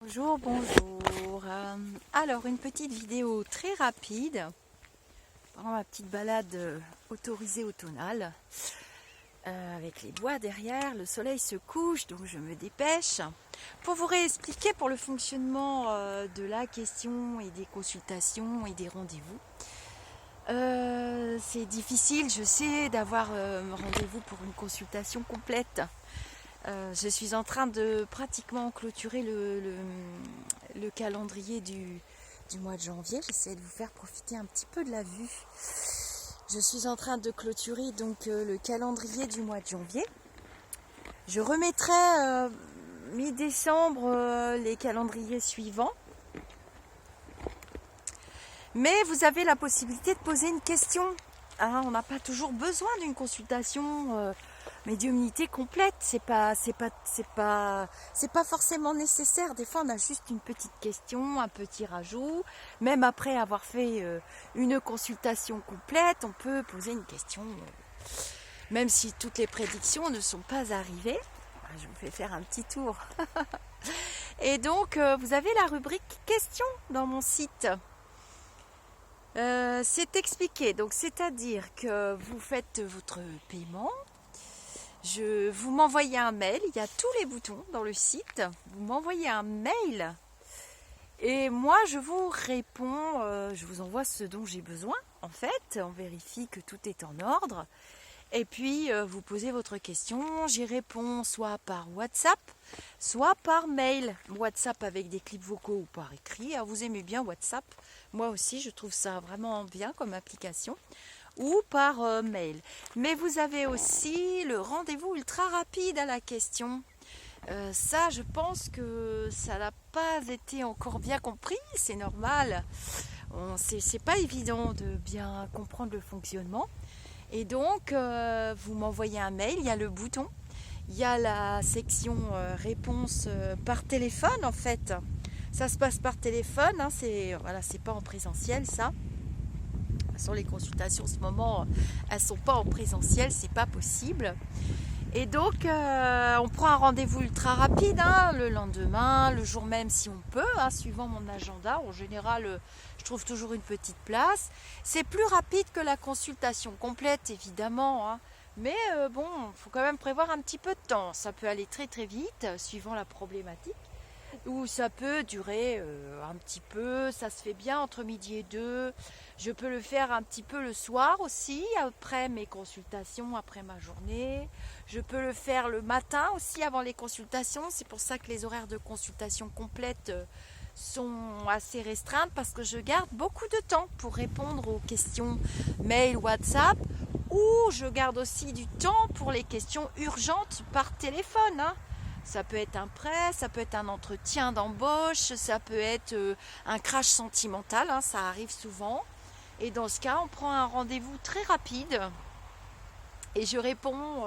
Bonjour, bonjour. Alors, une petite vidéo très rapide pendant ma petite balade autorisée automnale avec les bois derrière. Le soleil se couche, donc je me dépêche pour vous réexpliquer pour le fonctionnement de la question et des consultations et des rendez-vous. C'est difficile, je sais, d'avoir rendez-vous pour une consultation complète. Je suis en train de pratiquement clôturer le calendrier du mois de janvier. J'essaie de vous faire profiter un petit peu de la vue. Je suis en train de clôturer donc le calendrier du mois de janvier. Je remettrai mi-décembre les calendriers suivants. Mais vous avez la possibilité de poser une question. Hein, on n'a pas toujours besoin d'une consultation médiumnité complète. C'est pas forcément nécessaire. Des fois, on a juste une petite question, un petit rajout. Même après avoir fait une consultation complète, on peut poser une question. Même si toutes les prédictions ne sont pas arrivées. Je vous fais faire un petit tour. Et donc, vous avez la rubrique questions dans mon site. C'est expliqué, donc c'est-à-dire que vous faites votre paiement, vous m'envoyez un mail, il y a tous les boutons dans le site, vous m'envoyez un mail et moi je vous réponds, je vous envoie ce dont j'ai besoin en fait, on vérifie que tout est en ordre et puis vous posez votre question, j'y réponds soit par WhatsApp, soit par mail. WhatsApp avec des clips vocaux ou par écrit. Alors, vous aimez bien WhatsApp, moi aussi je trouve ça vraiment bien comme application, ou par mail. Mais vous avez aussi le rendez-vous ultra rapide à la question. Ça, je pense que ça n'a pas été encore bien compris, c'est normal. C'est pas évident de bien comprendre le fonctionnement. Et donc, vous m'envoyez un mail, il y a le bouton, il y a la section réponse par téléphone en fait. Ça se passe par téléphone, hein, c'est pas en présentiel ça. Sur les consultations en ce moment, elles sont pas en présentiel, c'est pas possible. Et donc, on prend un rendez-vous ultra rapide, hein, le lendemain, le jour même si on peut, hein, suivant mon agenda. En général, je trouve toujours une petite place. C'est plus rapide que la consultation complète, évidemment, hein. Mais bon, il faut quand même prévoir un petit peu de temps. Ça peut aller très très vite, suivant la problématique. Ou ça peut durer un petit peu, ça se fait bien entre midi et 2. Je peux le faire un petit peu le soir aussi, après mes consultations, après ma journée. Je peux le faire le matin aussi, avant les consultations. C'est pour ça que les horaires de consultation complète sont assez restreintes, parce que je garde beaucoup de temps pour répondre aux questions mail, WhatsApp, ou je garde aussi du temps pour les questions urgentes par téléphone, hein. Ça peut être un prêt, ça peut être un entretien d'embauche, ça peut être un crash sentimental, hein, ça arrive souvent. Et dans ce cas, on prend un rendez-vous très rapide et je réponds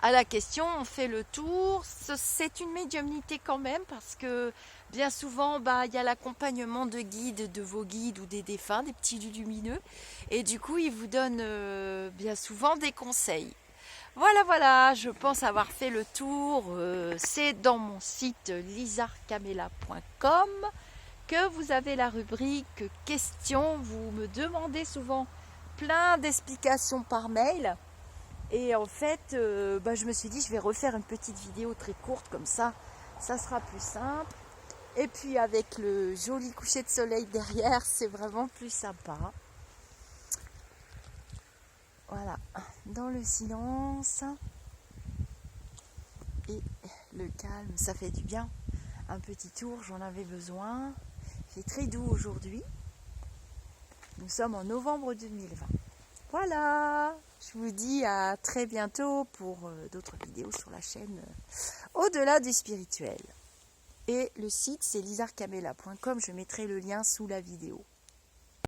à la question, on fait le tour. C'est une médiumnité quand même parce que bien souvent, il y a l'accompagnement de guides, de vos guides ou des défunts, des petits lumineux. Et du coup, ils vous donnent bien souvent des conseils. Voilà, je pense avoir fait le tour. C'est dans mon site lizardcamela.com que vous avez la rubrique questions. Vous me demandez souvent plein d'explications par mail. Et en fait, je me suis dit, je vais refaire une petite vidéo très courte comme ça sera plus simple. Et puis avec le joli coucher de soleil derrière, c'est vraiment plus sympa. Voilà, dans le silence et le calme, ça fait du bien. Un petit tour, j'en avais besoin. Il fait très doux aujourd'hui. Nous sommes en novembre 2020. Voilà, je vous dis à très bientôt pour d'autres vidéos sur la chaîne Au-delà du spirituel. Et le site, c'est lizardcamela.com, je mettrai le lien sous la vidéo.